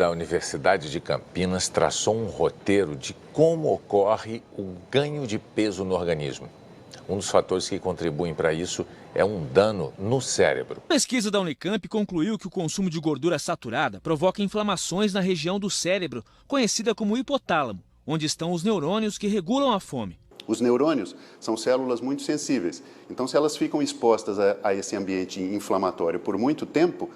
da Universidade de Campinas traçou um roteiro de como ocorre o ganho de peso no organismo. Um dos fatores que contribuem para isso é um dano no cérebro. A pesquisa da Unicamp concluiu que o consumo de gordura saturada provoca inflamações na região do cérebro, conhecida como hipotálamo, onde estão os neurônios que regulam a fome. Os neurônios são células muito sensíveis, então se elas ficam expostas a esse ambiente inflamatório por muito tempo,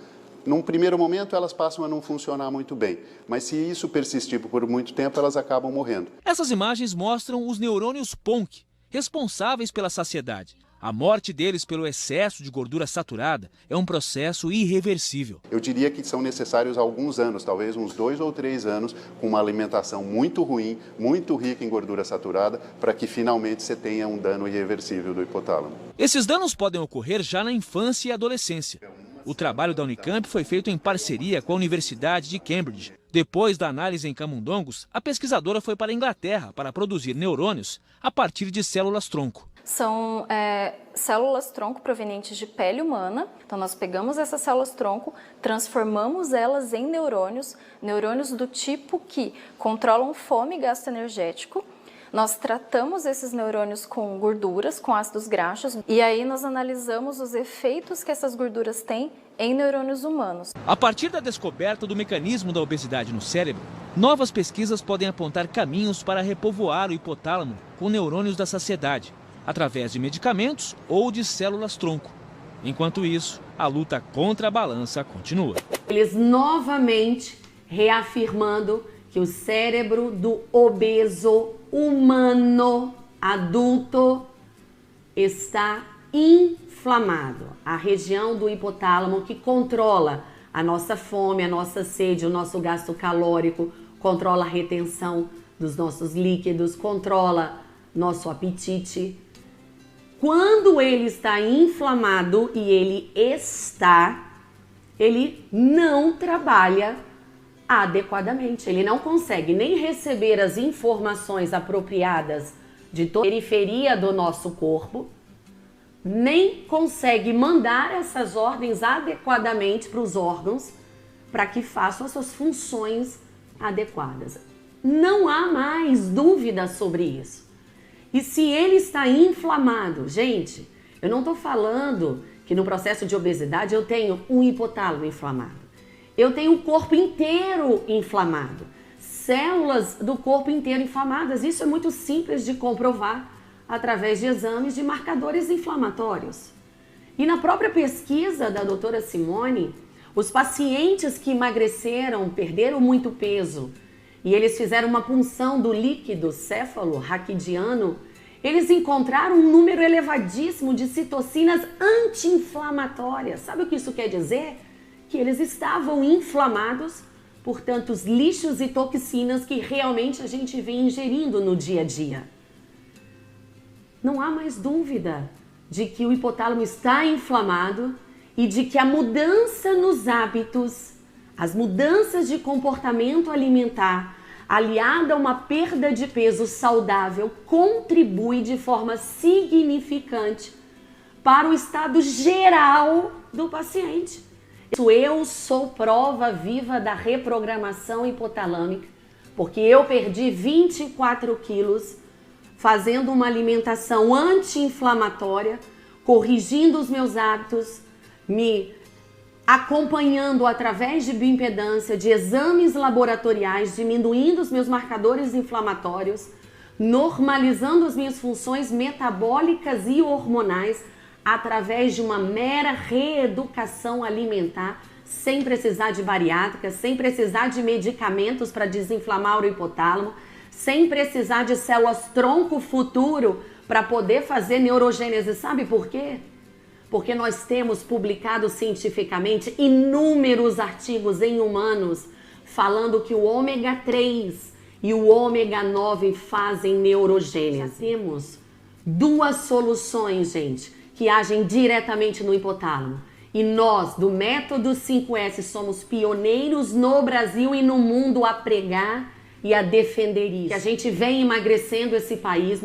num primeiro momento elas passam a não funcionar muito bem, mas se isso persistir por muito tempo, elas acabam morrendo. Essas imagens mostram os neurônios PONC, responsáveis pela saciedade. A morte deles pelo excesso de gordura saturada é um processo irreversível. Eu diria que são necessários alguns anos, talvez uns 2 ou 3 anos, com uma alimentação muito ruim, muito rica em gordura saturada, para que finalmente você tenha um dano irreversível do hipotálamo. Esses danos podem ocorrer já na infância e adolescência. O trabalho da Unicamp foi feito em parceria com a Universidade de Cambridge. Depois da análise em camundongos, a pesquisadora foi para a Inglaterra para produzir neurônios a partir de células-tronco. São células-tronco provenientes de pele humana. Então nós pegamos essas células-tronco, transformamos elas em neurônios, neurônios do tipo que controlam fome e gasto energético. Nós tratamos esses neurônios com gorduras, com ácidos graxos, e aí nós analisamos os efeitos que essas gorduras têm em neurônios humanos. A partir da descoberta do mecanismo da obesidade no cérebro, novas pesquisas podem apontar caminhos para repovoar o hipotálamo com neurônios da saciedade, através de medicamentos ou de células-tronco. Enquanto isso, a luta contra a balança continua. Eles novamente reafirmando que o cérebro do obeso humano adulto está inflamado. A região do hipotálamo que controla a nossa fome, a nossa sede, o nosso gasto calórico, controla a retenção dos nossos líquidos, controla nosso apetite. Quando ele está inflamado, e ele não trabalha adequadamente. Ele não consegue nem receber as informações apropriadas de toda a periferia do nosso corpo, nem consegue mandar essas ordens adequadamente para os órgãos para que façam as suas funções adequadas. Não há mais dúvida sobre isso. E se ele está inflamado, gente, eu não estou falando que no processo de obesidade eu tenho um hipotálamo inflamado. Eu tenho o corpo inteiro inflamado, células do corpo inteiro inflamadas. Isso é muito simples de comprovar através de exames de marcadores inflamatórios. E na própria pesquisa da doutora Simone, os pacientes que emagreceram, perderam muito peso, e eles fizeram uma punção do líquido céfalo-raquidiano, eles encontraram um número elevadíssimo de citocinas anti-inflamatórias. Sabe o que isso quer dizer? Que eles estavam inflamados por tantos lixos e toxinas que realmente a gente vem ingerindo no dia a dia. Não há mais dúvida de que o hipotálamo está inflamado e de que a mudança nos hábitos, as mudanças de comportamento alimentar, aliada a uma perda de peso saudável, contribui de forma significante para o estado geral do paciente. Eu sou prova viva da reprogramação hipotalâmica, porque eu perdi 24 quilos fazendo uma alimentação anti-inflamatória, corrigindo os meus hábitos, me acompanhando através de bioimpedância, de exames laboratoriais, diminuindo os meus marcadores inflamatórios, normalizando as minhas funções metabólicas e hormonais, através de uma mera reeducação alimentar, sem precisar de bariátrica, sem precisar de medicamentos para desinflamar o hipotálamo, sem precisar de células-tronco futuro para poder fazer neurogênese. Sabe por quê? Porque nós temos publicado cientificamente inúmeros artigos em humanos falando que o ômega 3 e o ômega 9 fazem neurogênese. Já temos duas soluções, gente, que agem diretamente no hipotálamo. E nós, do Método 5S, somos pioneiros no Brasil e no mundo a pregar e a defender isso. Que a gente vem emagrecendo esse país,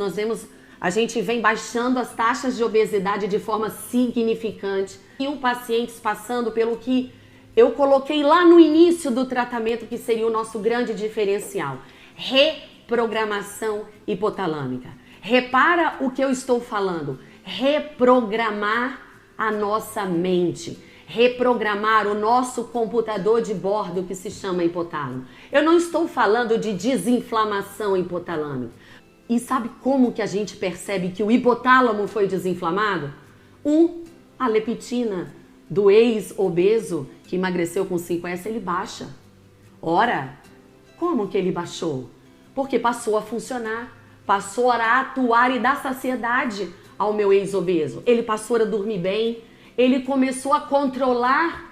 a gente vem baixando as taxas de obesidade de forma significante. E pacientes passando pelo que eu coloquei lá no início do tratamento que seria o nosso grande diferencial. Reprogramação hipotalâmica. Repara o que eu estou falando. Reprogramar a nossa mente. Reprogramar o nosso computador de bordo que se chama hipotálamo. Eu não estou falando de desinflamação hipotalâmica. E sabe como que a gente percebe que o hipotálamo foi desinflamado? A leptina do ex-obeso que emagreceu com 5S, ele baixa. Ora, como que ele baixou? Porque passou a funcionar, passou a atuar e dar saciedade ao meu ex-obeso. Ele passou a dormir bem, ele começou a controlar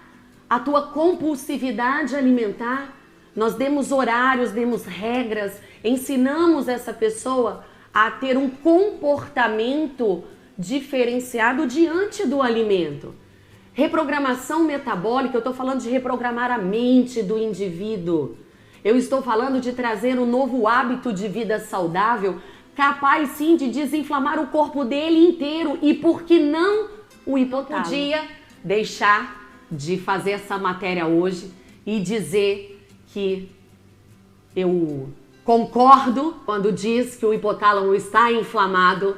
a tua compulsividade alimentar. Nós demos horários, demos regras, ensinamos essa pessoa a ter um comportamento diferenciado diante do alimento. Reprogramação metabólica, eu estou falando de reprogramar a mente do indivíduo. Eu estou falando de trazer um novo hábito de vida saudável, capaz sim de desinflamar o corpo dele inteiro. E por que não o hipotálamo? Podia deixar de fazer essa matéria hoje e dizer que eu concordo quando diz que o hipotálamo está inflamado.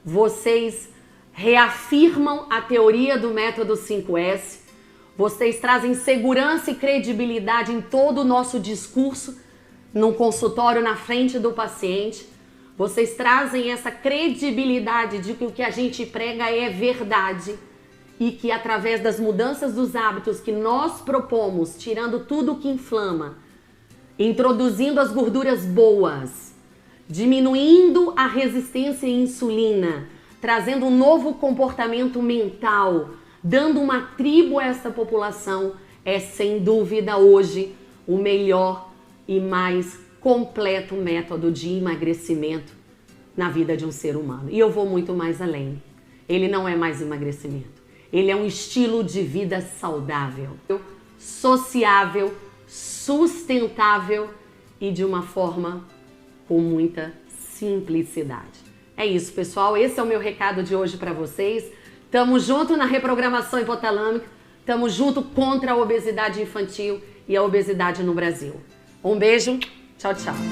Vocês reafirmam a teoria do método 5S. Vocês trazem segurança e credibilidade em todo o nosso discurso, no consultório, na frente do paciente. Vocês trazem essa credibilidade de que o que a gente prega é verdade e que através das mudanças dos hábitos que nós propomos, tirando tudo que inflama, introduzindo as gorduras boas, diminuindo a resistência à insulina, trazendo um novo comportamento mental, dando uma tribo a essa população, é sem dúvida hoje o melhor e mais completo método de emagrecimento na vida de um ser humano. E eu vou muito mais além. Ele não é mais emagrecimento. Ele é um estilo de vida saudável, sociável, sustentável e de uma forma com muita simplicidade. É isso, pessoal. Esse é o meu recado de hoje para vocês. Tamo junto na reprogramação hipotalâmica. Tamo junto contra a obesidade infantil e a obesidade no Brasil. Um beijo. Tchau, tchau.